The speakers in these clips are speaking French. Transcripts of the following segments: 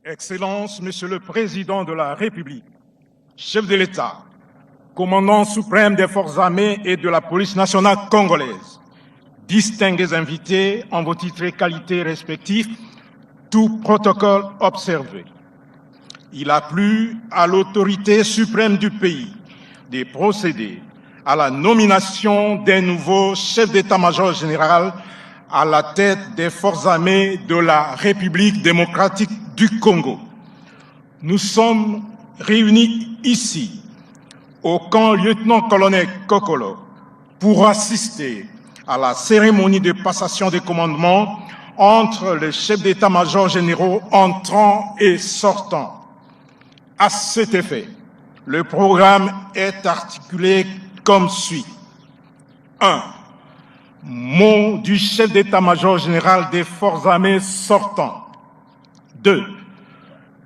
Excellences, Monsieur le Président de la République, chef de l'État, commandant suprême des forces armées et de la police nationale congolaise, distingués invités en vos titres et qualités respectifs, tout protocole observé. Il a plu à l'autorité suprême du pays de procéder à la nomination d'un nouveau chef d'état-major général à la tête des forces armées de la République démocratique du Congo. Nous sommes réunis ici, au camp lieutenant-colonel Kokolo, pour assister à la cérémonie de passation des commandements entre les chefs d'état-major généraux entrants et sortants. À cet effet, le programme est articulé comme suit. 1. Mot du chef d'état-major général des forces armées sortant. 2.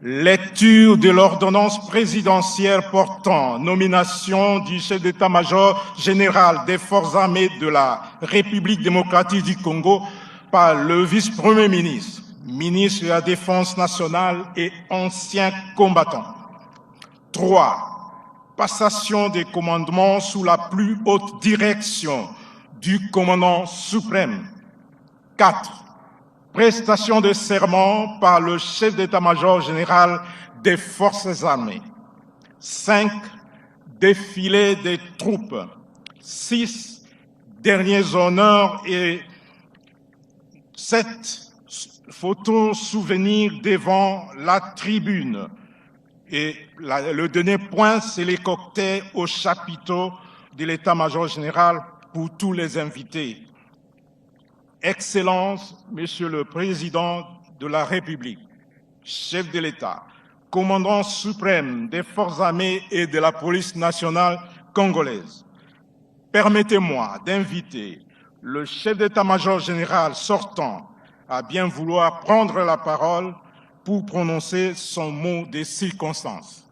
Lecture de l'ordonnance présidentielle portant nomination du chef d'état-major général des forces armées de la République démocratique du Congo par le vice-premier ministre, ministre de la Défense nationale et ancien combattant. 3. Passation des commandements sous la plus haute direction du commandant suprême. 4. Prestation de serment par le chef d'état-major général des forces armées. 5. Défilé des troupes. 6. Derniers honneurs et 7. Photos souvenirs devant la tribune. Et le dernier point, c'est les cocktails au chapiteau de l'état-major général pour tous les invités. Excellences, Monsieur le Président de la République, chef de l'État, commandant suprême des forces armées et de la police nationale congolaise, permettez-moi d'inviter le chef d'état-major général sortant à bien vouloir prendre la parole pour prononcer son mot de circonstance.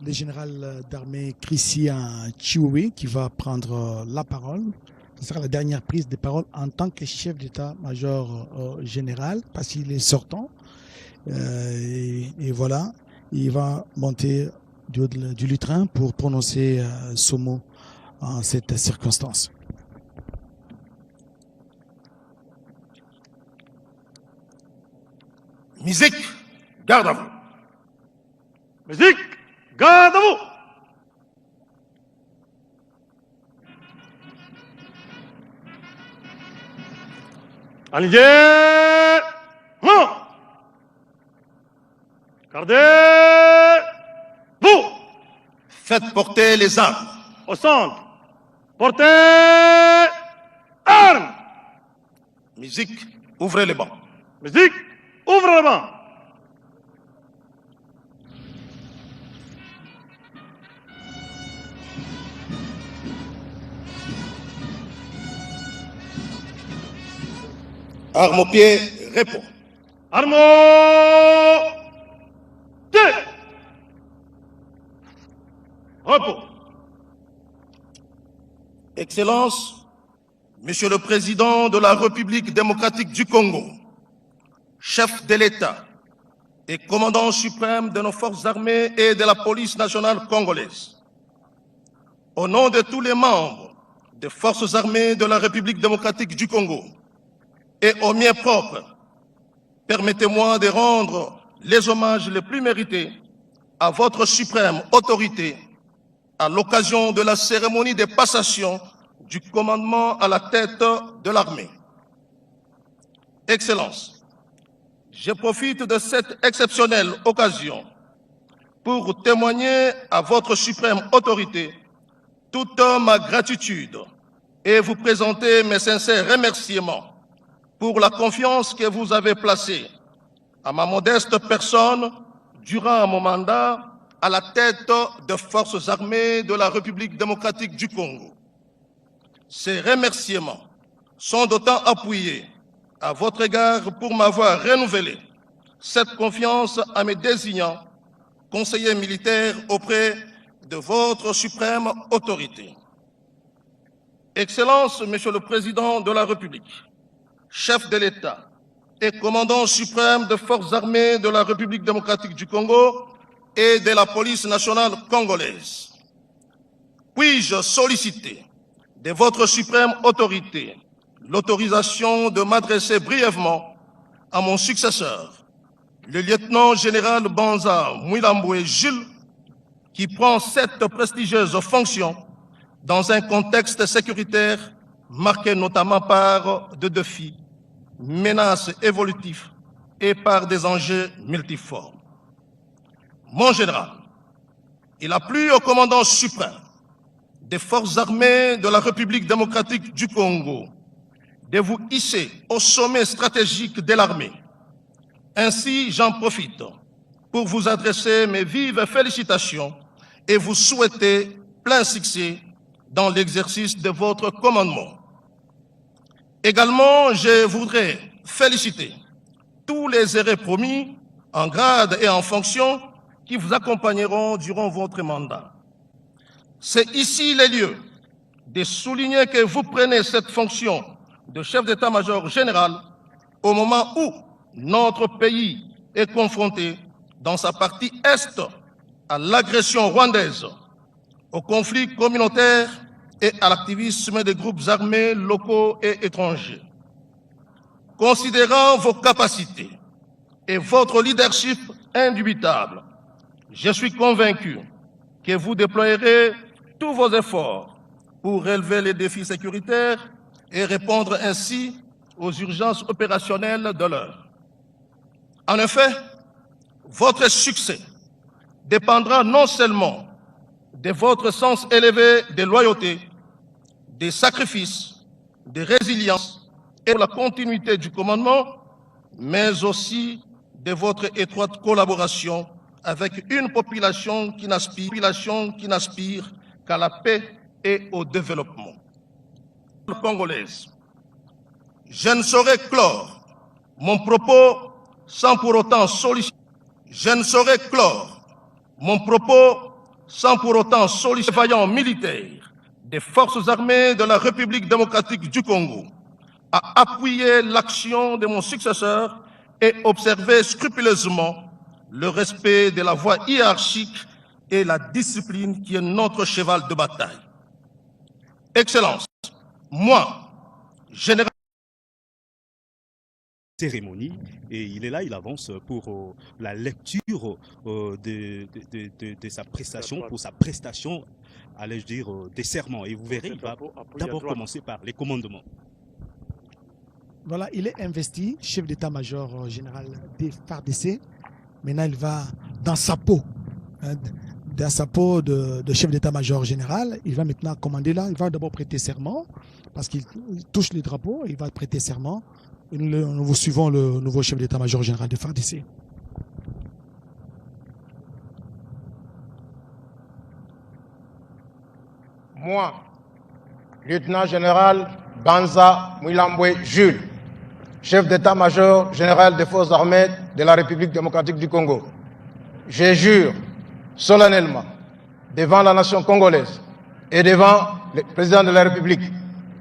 Le général d'armée Christian Chioué qui va prendre la parole. Ce sera la dernière prise de parole en tant que chef d'état-major général, parce qu'il est sortant. Et voilà, il va monter du lutrin pour prononcer ce mot en cette circonstance. Musique, garde à vous. Musique, garde à vous. Aligné, non. Gardez, vous. Faites porter les armes. Au centre, portez, armes. Musique, ouvrez les bancs. Musique, ouvre le banc. Arme au pied, réponds. Arme pied. Repos. Excellences, Monsieur le Président de la République démocratique du Congo, chef de l'État et commandant suprême de nos forces armées et de la police nationale congolaise, au nom de tous les membres des forces armées de la République démocratique du Congo et au mien propre, permettez-moi de rendre les hommages les plus mérités à votre suprême autorité à l'occasion de la cérémonie de passation du commandement à la tête de l'armée. Excellences, je profite de cette exceptionnelle occasion pour témoigner à votre suprême autorité toute ma gratitude et vous présenter mes sincères remerciements pour la confiance que vous avez placée à ma modeste personne durant mon mandat à la tête des forces armées de la République démocratique du Congo. Ces remerciements sont d'autant appuyés à votre égard pour m'avoir renouvelé cette confiance en me désignant conseiller militaire auprès de votre suprême autorité. Excellence, Monsieur le Président de la République, chef de l'État et commandant suprême des forces armées de la République démocratique du Congo et de la police nationale congolaise, puis-je solliciter de votre suprême autorité l'autorisation de m'adresser brièvement à mon successeur, le lieutenant-général Banza Mouilamboué Jules, qui prend cette prestigieuse fonction dans un contexte sécuritaire marqué notamment par des défis, menaces évolutifs et par des enjeux multiformes. Mon général, il a plu au commandant suprême des forces armées de la République démocratique du Congo de vous hisser au sommet stratégique de l'armée. Ainsi, j'en profite pour vous adresser mes vives félicitations et vous souhaiter plein succès dans l'exercice de votre commandement. Également, je voudrais féliciter tous les hérés promis en grade et en fonction qui vous accompagneront durant votre mandat. C'est ici les lieux de souligner que vous prenez cette fonction de chef d'état-major général au moment où notre pays est confronté dans sa partie est à l'agression rwandaise, au conflit communautaire et à l'activisme des groupes armés locaux et étrangers. Considérant vos capacités et votre leadership indubitable, je suis convaincu que vous déployerez tous vos efforts pour relever les défis sécuritaires et répondre ainsi aux urgences opérationnelles de l'heure. En effet, votre succès dépendra non seulement de votre sens élevé de loyauté, des sacrifices, de résilience et de la continuité du commandement, mais aussi de votre étroite collaboration avec une population qui n'aspire qu'à la paix et au développement. Congolaise. Je ne saurais clore mon propos sans pour autant solliciter. Je ne saurais clore mon propos sans pour autant solliciter les vaillants militaires des forces armées de la République démocratique du Congo à appuyer l'action de mon successeur et observer scrupuleusement le respect de la voie hiérarchique et la discipline qui est notre cheval de bataille. Excellence, moi, général cérémonie et il est là, il avance pour la lecture de sa prestation, pour sa prestation, allais-je dire, des serments. Et vous verrez, il va d'abord commencer par les commandements. Voilà, il est investi chef d'état-major général des FARDC. Maintenant, il va dans sa peau, dans sa peau de chef d'état-major général. Il va maintenant commander là. Il va d'abord prêter serment parce qu'il touche les drapeaux. Il va prêter serment. Nous suivons le nouveau chef d'état-major général de FARDC. Moi, lieutenant-général Banza Mouilamboué Jules, chef d'état-major général des forces armées de la République démocratique du Congo, je jure solennellement devant la nation congolaise et devant le président de la République,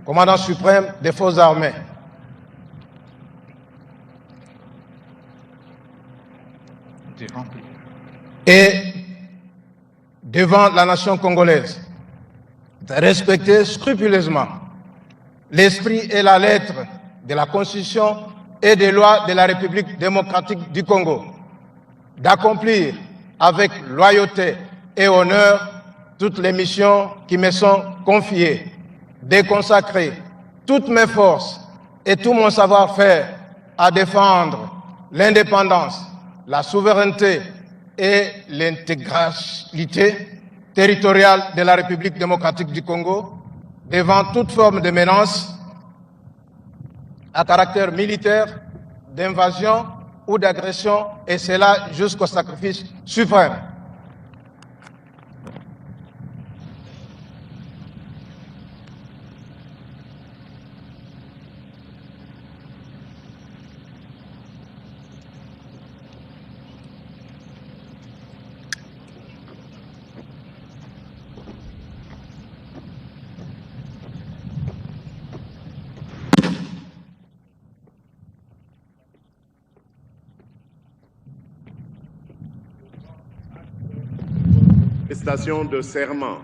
commandant suprême des forces armées, et devant la nation congolaise, de respecter scrupuleusement l'esprit et la lettre de la Constitution et des lois de la République démocratique du Congo, d'accomplir avec loyauté et honneur toutes les missions qui me sont confiées, de consacrer toutes mes forces et tout mon savoir-faire à défendre l'indépendance, la souveraineté et l'intégralité territoriale de la République démocratique du Congo devant toute forme de menace à caractère militaire, d'invasion ou d'agression, et cela jusqu'au sacrifice suprême. prestation de serment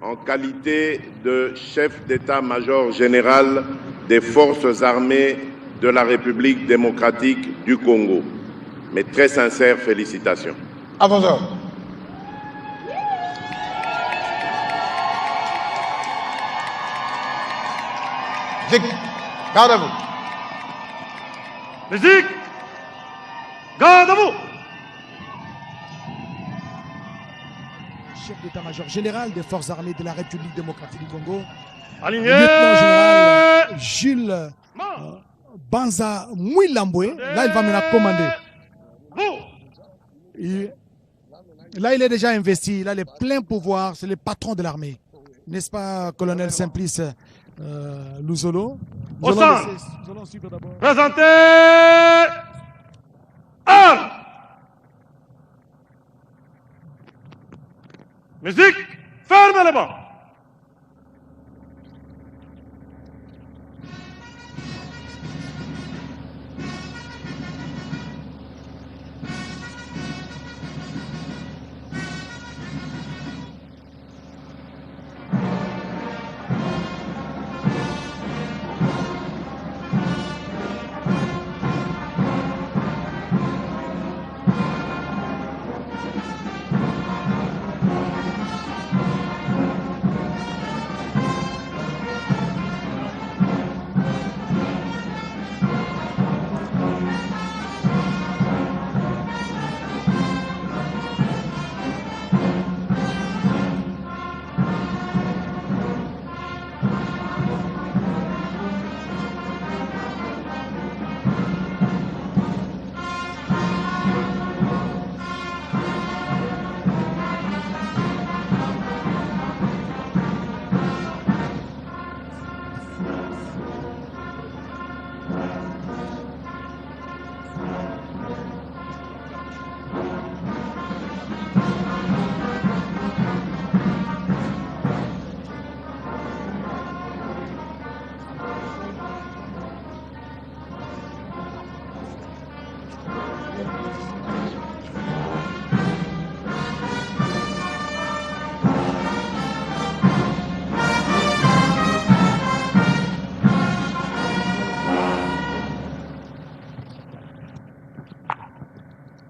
en qualité de chef d'état-major général des forces armées de la République démocratique du Congo. Mes très sincères félicitations. À vos ordres. Garde à vous. Musique. Garde à vous. Chef d'état-major général des forces armées de la République démocratique du Congo, Aligné. lieutenant général Jules Banza Mouilamboué. Là, il va maintenant commander. Là, il est déjà investi. Il a les pleins pouvoirs. C'est le patron de l'armée. N'est-ce pas, colonel Simplice Luzolo? Au centre. Nous allons suivre d'abord. Présentez. Armes. Musique. Fermez les bancs.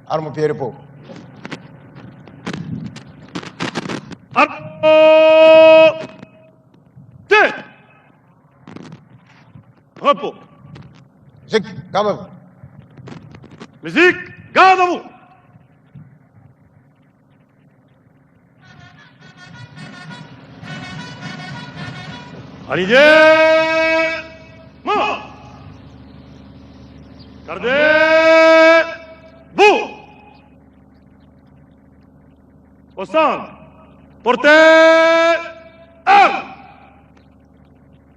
Arme au pied repos. Armes. Tête. Repos. Garde à vous. Musique. Garde à vous. Aligné. Mort. Gardez. Vous. Au centre. Portez. Armes.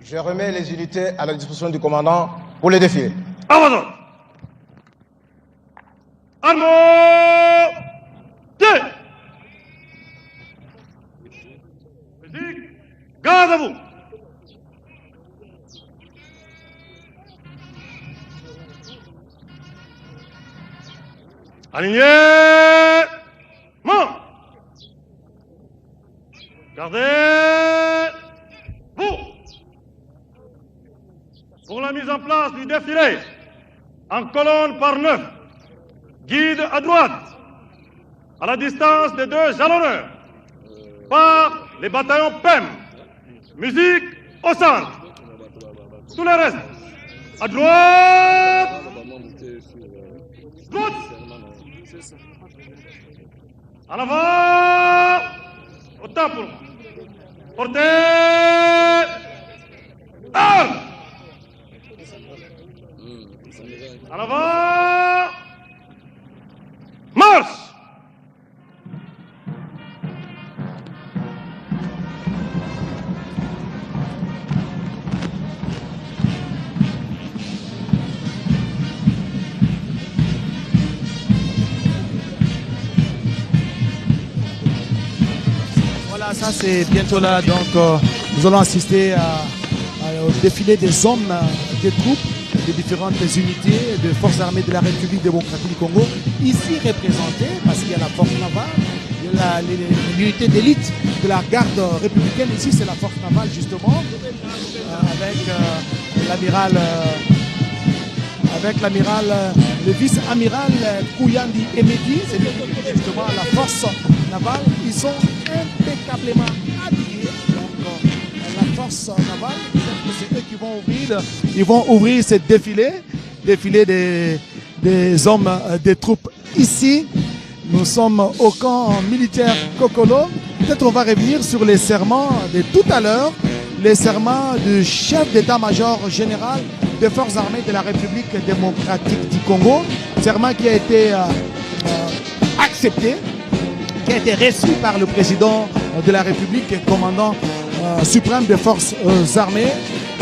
Je remets les unités à la disposition du commandant pour les défiler. À vos ordres. Armes. Tête. Musique. Garde à vous. Aligné. Mort. Gardez. Vous. Pour la mise en place du défilé, en colonne par 9, guide à droite, à la distance des 2 jalonneurs, par les bataillons PEM. Musique au centre. Tout le reste, à droite. Droite. En avant. Au temps pour moi. Portez. Armes. En avant. Marche. Voilà, ça c'est bientôt là. Donc, nous allons assister au défilé des hommes, des troupes, des différentes unités de forces armées de la République démocratique du Congo, ici représentées, parce qu'il y a la force navale, il y a l'unité d'élite de la garde républicaine. Ici, c'est la force navale, justement, avec l'amiral, le vice-amiral Kouyandi Emedi, c'est justement la force navale. Ils sont impeccablement habillés. Donc, la force navale, c'est eux qui vont ouvrir ce défilé des hommes, des troupes. Ici, nous sommes au camp militaire Kokolo. Peut-être on va revenir sur les serments de tout à l'heure, les serments du chef d'état-major général des forces armées de la République démocratique du Congo. Serment qui a été accepté, qui a été reçu par le président de la République et commandant suprême des forces armées.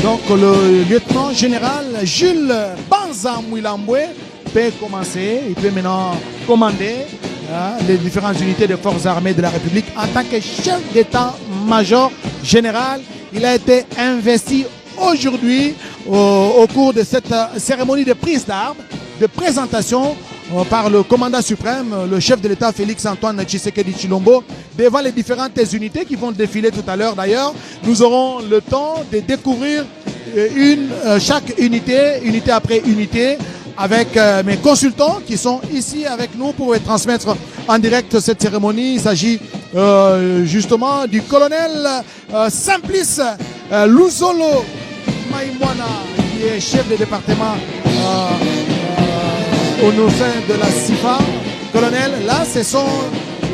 Donc le lieutenant général Jules Banza Mouilambwe peut commencer, il peut maintenant commander les différentes unités des forces armées de la République en tant que chef d'état-major général. Il a été investi aujourd'hui au cours de cette cérémonie de prise d'armes, de présentation par le commandant suprême, le chef de l'État Félix-Antoine Tshisekedi Tshilombo, devant les différentes unités qui vont défiler tout à l'heure. D'ailleurs, nous aurons le temps de découvrir chaque unité après unité, avec mes consultants qui sont ici avec nous pour transmettre en direct cette cérémonie. Il s'agit justement du colonel Simplice Luzolo Maïmwana, qui est chef de département au sein de la CIFA. Colonel, là, ce sont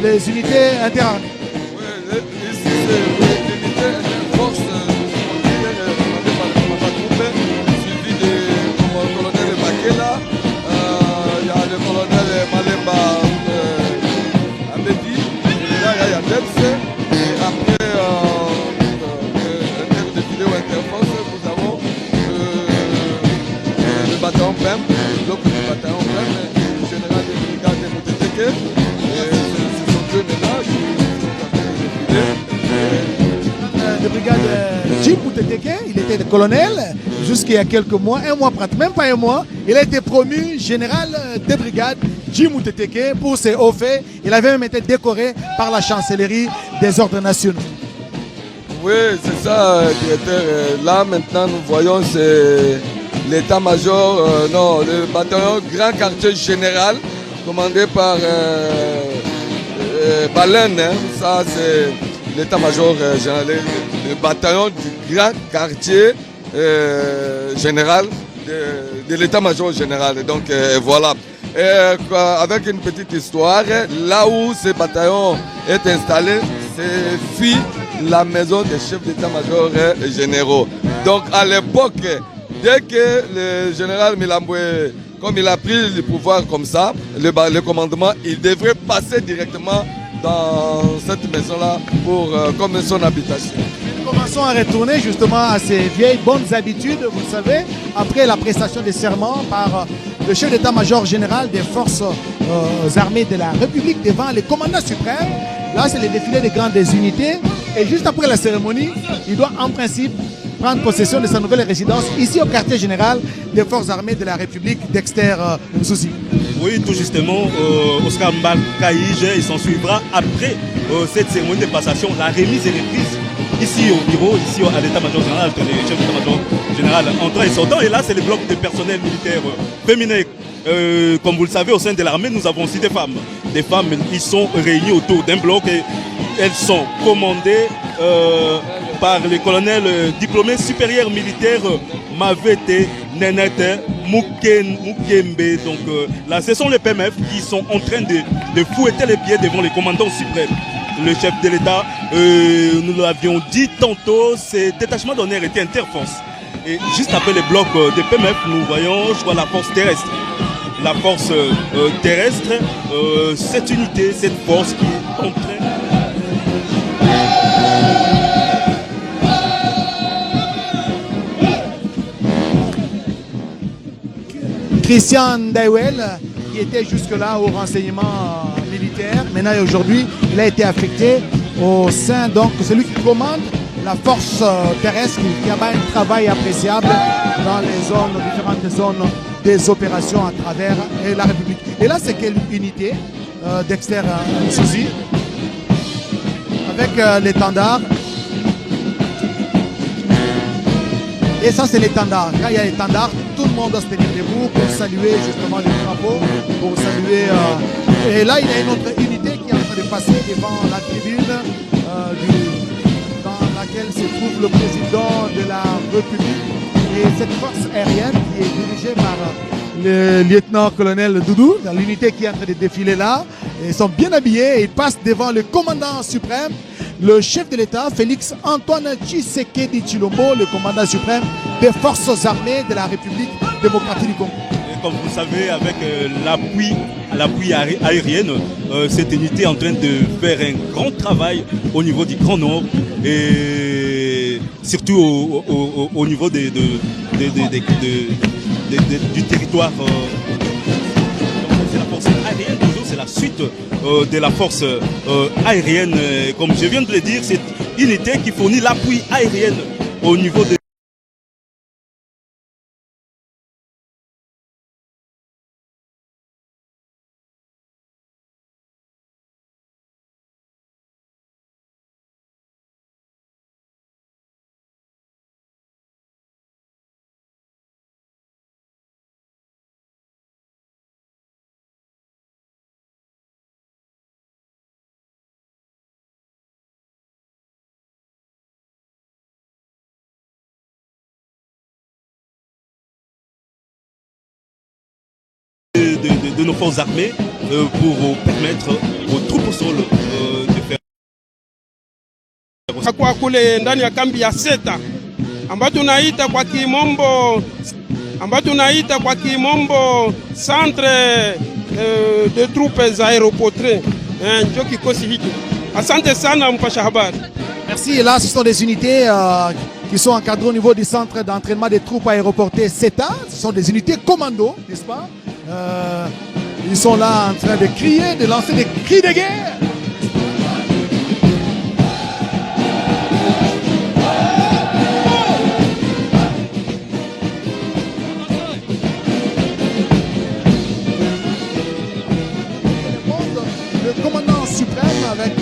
les unités interarmées. Oui, ici, c'est l'unité interforce commandée par le commandant Koumbe, suivi du colonel Bakela. Il y a le colonel Malemba Amedi, et là, il y a Debse. Et après, l'inter-défilé ou interforce, nous avons le bataillon PEM, le bloc du bataillon PEM, le général de brigade de Mouteteke. Ce sont deux ménages qui de brigade Jim Mouteteke, il était le colonel jusqu'il y a quelques mois, un mois pratiquement, même pas un mois, il a été promu général de brigade Jim Mouteteke pour ses hauts faits. Il avait même été décoré par la chancellerie des ordres nationaux. Oui, c'est ça, directeur. Là, maintenant, nous voyons, c'est l'état-major, le bataillon Grand Quartier Général, commandé par Baleine. Hein. Ça, c'est l'état-major général, le bataillon du Grand Quartier Général de l'état-major général. Donc, voilà. Et, avec une petite histoire, là où ce bataillon est installé, c'est la maison des chefs d'état-major généraux. Donc, à l'époque, dès que le général Milambwe, comme il a pris le pouvoir comme ça, le commandement, il devrait passer directement dans cette maison-là comme son habitation. Nous commençons à retourner justement à ces vieilles bonnes habitudes, vous savez, après la prestation des serments par le chef d'état-major général des forces armées de la République devant les commandants suprêmes. Là, c'est le défilé des grandes unités. Et juste après la cérémonie, il doit en principe prendre possession de sa nouvelle résidence ici au quartier général des forces armées de la République, Dexter Msouzi. Oui, tout justement, Oscar Mbakaïge, il s'en suivra après cette cérémonie de passation, la remise et reprise ici au bureau, ici à l'état-major général, entre les chefs d'état-major général entrant et sortant. Et là, c'est le bloc de personnel militaire féminin. Comme vous le savez, au sein de l'armée, nous avons aussi des femmes. Des femmes, ils sont réunis autour d'un bloc et elles sont commandées par le colonel diplômé supérieur militaire Mavete Nenete Mukembe. Donc là, ce sont les PMF qui sont en train de fouetter les pieds devant les commandants suprêmes. Le chef de l'État, nous l'avions dit tantôt, ces détachements d'honneur étaient interforces. Et juste après les blocs de PMF, nous voyons, je vois la force terrestre. La force terrestre, cette unité, cette force qui est en train... Christian Daiwel, qui était jusque-là au renseignement militaire, maintenant et aujourd'hui, il a été affecté au sein, donc, celui qui commande la force terrestre, qui a un travail appréciable dans les zones, différentes zones des opérations à travers la République. Et là, c'est quelle unité, Dexter Msouzi? avec l'étendard. Et ça, c'est l'étendard. Quand il y a l'étendard, tout le monde doit se tenir debout pour saluer justement le drapeau, pour saluer. Et là, il y a une autre unité qui est en train de passer devant la tribune dans laquelle se trouve le président de la République. Et cette force aérienne qui est dirigée par le lieutenant-colonel Doudou, dans l'unité qui est en train de défiler là. Ils sont bien habillés et ils passent devant le commandant suprême, le chef de l'État, Félix Antoine Tshisekedi Tshilombo, le commandant suprême des forces armées de la République démocratique du Congo. Et comme vous savez, avec l'appui aérien, cette unité est en train de faire un grand travail au niveau du Grand Nord et surtout au niveau du territoire. C'est la force aérienne, toujours c'est la suite de la force aérienne. Comme je viens de le dire, c'est une unité qui fournit l'appui aérien au niveau de de nos forces armées pour permettre aux troupes au sol de faire. Kwa kule ndani ya kambi ya Seta ambayo tunaita kwa kimombo centre de troupes aéroportées ndio kikosi hiki. Asante sana mpasha habari. Merci. Et là, ce sont des unités qui sont encadrées au niveau du centre d'entraînement des troupes aéroportées CETA. Ce sont des unités commando, n'est-ce pas? Ils sont là en train de crier, de lancer des cris de guerre. Le commandant suprême avec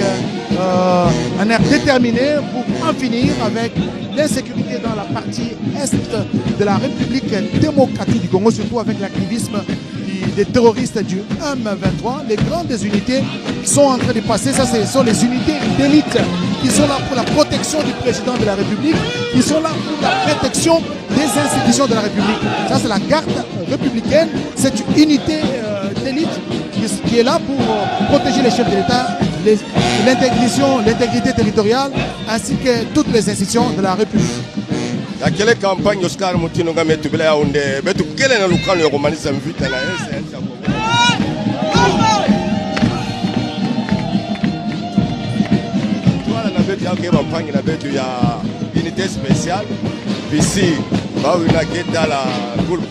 un air déterminé pour en finir avec l'insécurité dans la partie est de la République démocratique du Congo, surtout avec l'activisme des terroristes du M23. Les grandes unités qui sont en train de passer, ça ce sont les unités d'élite qui sont là pour la protection du président de la République, qui sont là pour la protection des institutions de la République. Ça c'est la garde républicaine, c'est une unité d'élite qui est là pour protéger les chefs de l'État, l'intégrité territoriale ainsi que toutes les institutions de la République. Ya kele campagne Oscar Mutino nga metu bila yaunde betu kele na lukano ya kumaliza mvita na yese Tuala na betu yake campagne na betu ya unité spéciale bisi bawu na keta la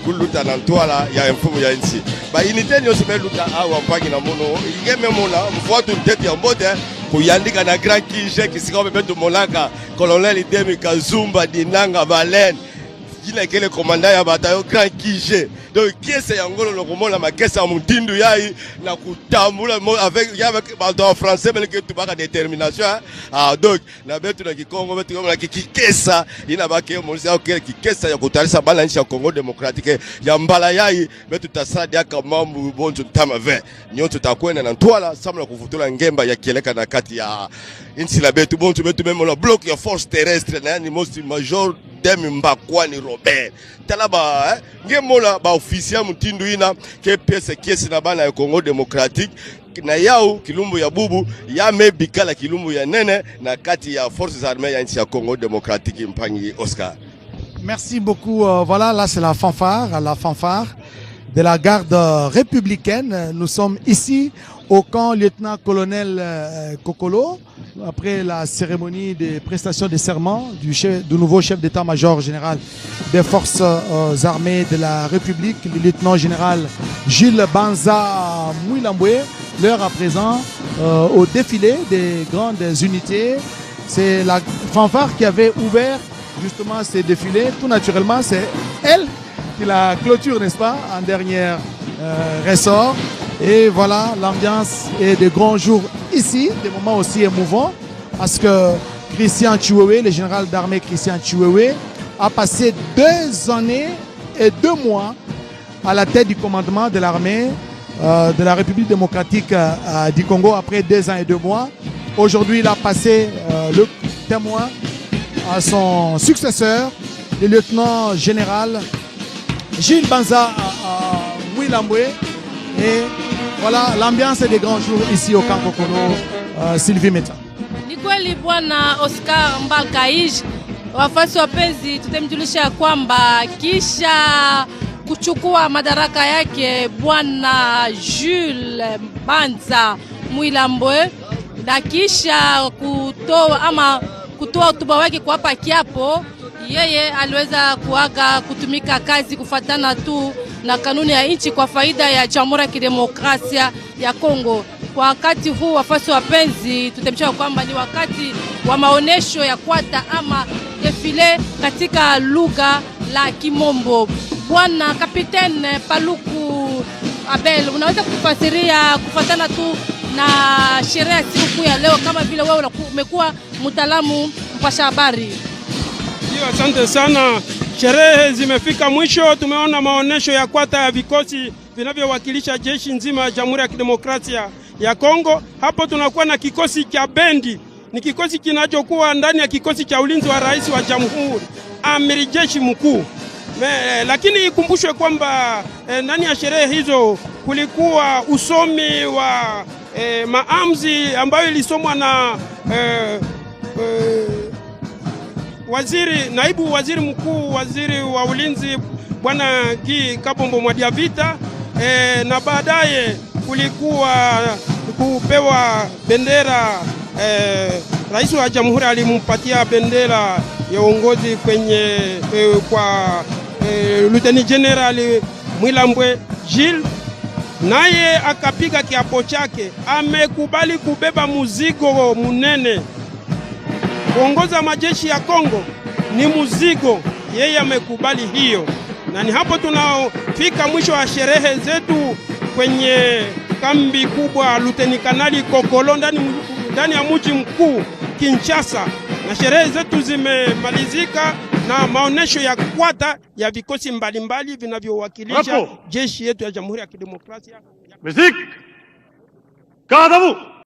kuluta na Tuala ya mfumo ya nchi ba unité nyo simeluta au campagne na mono igeme mona mfuatu nteti ya mbote kuyandika na grand kije kisika betu molaka colonel Demi Kazumba Dinanga Valen jina kele commandant ya bataillon grand kije donc kiese yangolo lokomona makesa mutindu yai na kutambula avec bato français mais que tubaka détermination donc na betu na Kikongo betu na kikesa ina bake monisa okele kikesa ya kutarisa bana nchi ya Congo démocratique ya mbala yai betu tasadi aka mambu bonzo tama 20 nyoto takwenda na Ntwala samla kuvutula ngemba ya kieleka na kati ya nchi la betu bonzo betu même la bloc ya force terrestre na ni most major Demi Mbakwani Robert talaba ngemola ba officier mutindu ina ke pièce kiesi na bana ya Congo démocratique na yao kilumbu ya bubu ya mebikala kilumbu ya nene na kati ya forces armées ya nchi ya Congo démocratique mpangi Oscar. Merci beaucoup. Voilà, là c'est la fanfare de la garde républicaine. Nous sommes ici au camp lieutenant-colonel Kokolo, après la cérémonie de prestation de serment du nouveau chef d'état-major général des forces armées de la République, le lieutenant-général Gilles Banza Mouilamboué. L'heure à présent, au défilé des grandes unités, c'est la fanfare qui avait ouvert justement ces défilés. Tout naturellement, c'est elle qui la clôture, n'est-ce pas, en dernier ressort. Et voilà, l'ambiance est de grands jours ici, des moments aussi émouvants parce que Christian Chiwewe, le général d'armée Christian Chiwewe, a passé 2 années et 2 mois à la tête du commandement de l'armée de la République démocratique du Congo après 2 ans et 2 mois. Aujourd'hui, il a passé le témoin à son successeur, le lieutenant général Gilles Banza Mwilambwe. Et voilà, l'ambiance des grands jours ici au camp Kokolo, Sylvie Meta. Ni kweli bwana Oscar Mbalkaij, wafasi wapenzi, tutemjulisha kwamba kisha kuchukua madaraka yake bwana Jules Banza Mwilambwe na kisha kutoa hotuba wake kuapa kiapo, yeye aliweza kuaga kutumika kazi kufatana tu na kanuni ya nchi kwa faida ya Jamhuri ya Kidemokrasia ya Kongo. Kwa wakati huu wafasi wapenzi, tutemsha kwamba ni wakati wa maonesho ya kwata ama defile katika lugha la Kimombo. Bwana Kapitene Paluku Abel, unaweza kufasiria kufatana tu na sherehe ya siku ya leo, kama vile wewe umekuwa mtaalamu mpasha habari? Ndio, asante sana. Sherehe zimefika mwisho. Tumeona maonesho ya kwata ya vikosi vinavyowakilisha jeshi nzima ya Jamhuri ya Kidemokrasia ya Kongo. Hapo tunakuwa na kikosi cha bendi, ni kikosi kinachokuwa ndani ya kikosi cha ulinzi wa rais wa Jamhuri, amiri jeshi mkuu. Lakini ikumbushwe kwamba ndani ya sherehe hizo kulikuwa usomi wa maamzi ambayo ilisomwa na naibu waziri mkuu, waziri wa ulinzi bwana Guy Kabombo Mwadiavita, na baadaye kulikuwa kupewa bendera. Rais wa Jamhuri alimpatia bendera ya uongozi kwa Lieutenant General Mwilambwe Gilles, naye akapiga kiapo chake, amekubali kubeba muzigo munene. Kuongoza majeshi ya Kongo ni muzigo, yeye amekubali hiyo. Na ni hapo tunafika mwisho wa sherehe zetu kwenye kambi kubwa Luteni Kanali Kokolo ndani ya mji mkuu Kinshasa, na sherehe zetu zimemalizika na maonesho ya kwata ya vikosi mbalimbali vinavyowakilisha jeshi yetu ya Jamhuri ya Kidemokrasia. Musique, Kadabu.